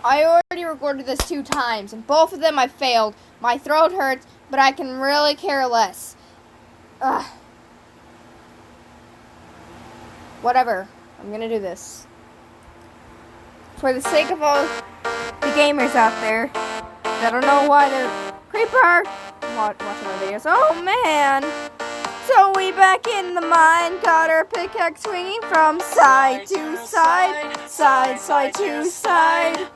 I already recorded this 2 times, and both of them I failed. My throat hurts, but I can really care less. Ugh. Whatever. I'm gonna do this. For the sake of all the gamers out there that don't know why they're creeper watching my videos. Oh man! So we back in the mine, got our pickaxe swinging from side to side, side to side.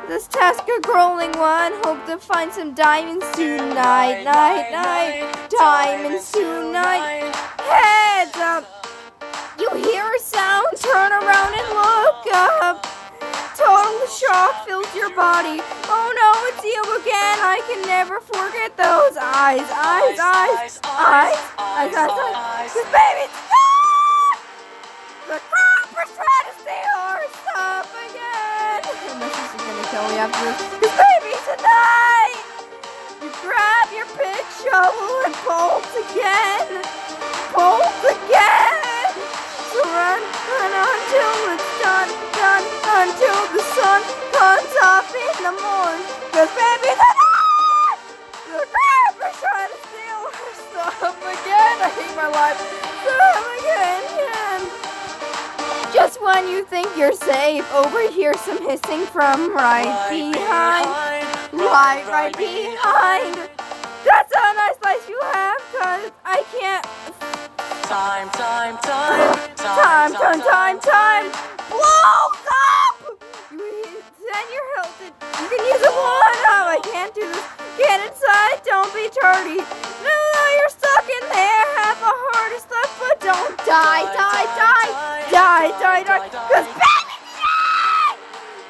This task a growing one, hope to find some diamonds tonight, diamonds tonight. Heads up, you hear a sound, turn around and look up. Total shock fills your body. Oh no, it's you again. I can never forget those eyes. Cause baby, stop! The creeper's trying to steal our stuff again. And this is gonna kill me after this. Cause baby, tonight, you grab your big shovel and bolt again. So run until it's done, until the sun comes up in the morning. Cause baby, tonight, the creeper's trying to steal our stuff again. I hate my life. Again. Just when you think you're safe, overhear some hissing from right behind. Right behind. That's a nice life you have, cause I can't. Time. Blows up! Then your health. You can use a one-up. I can't do this. Get inside. Don't be tardy. No, you're stuck in there. Have a hardest left, but don't die. Cause baby, die!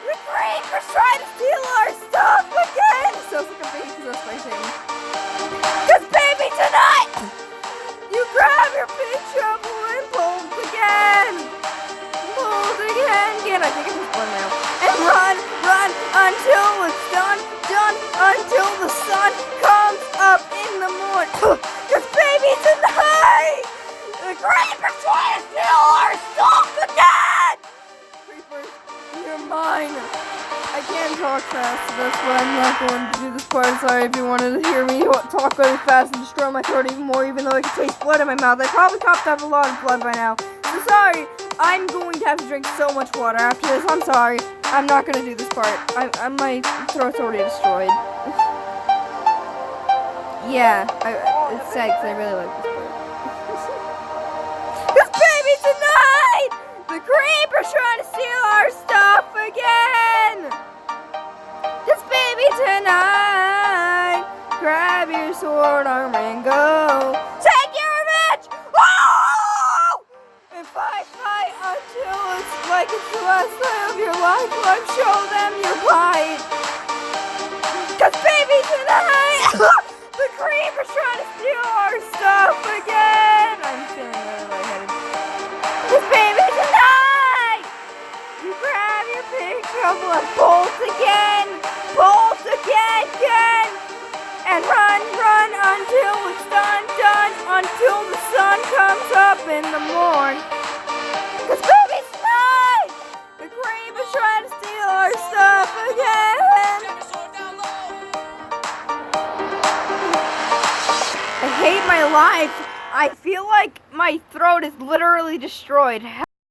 The creeper's trying to steal our stuff again. So it's like a baby, that's my thing. Cause baby, tonight, you grab your big shovel and bolt again. I think it's just one now. And run until it's done, until the sun comes up in the morning. Cause baby, tonight, the creeper's trying to steal our stuff again. Creepers, you're mine. I can't talk fast, so that's why I'm not going to do this part. Sorry if you wanted to hear me talk really fast and destroy my throat even more, even though I can taste blood in my mouth. I probably coughed up a lot of blood by now. So sorry. I'm going to have to drink so much water after this. I'm sorry. I'm not going to do this part. My throat's already destroyed. Yeah, it's sad because I really like this part. Cause baby, tonight, the creeper's trying to steal our stuff again. This baby, tonight, grab your sword arm and go. Take your revenge! Oh! And fight until it's like it's the last day of your life. Show them your plight. Cause baby, tonight, the creeper's trying to steal our stuff again. I'm feeling really lightheaded. Cause baby, tonight, you grab your big shovel and bolt again. And run until it's done, until the sun comes up in the morning. Cause baby, tonight, the creeper's trying to steal our stuff again. I hate my life. I feel like my throat is literally destroyed.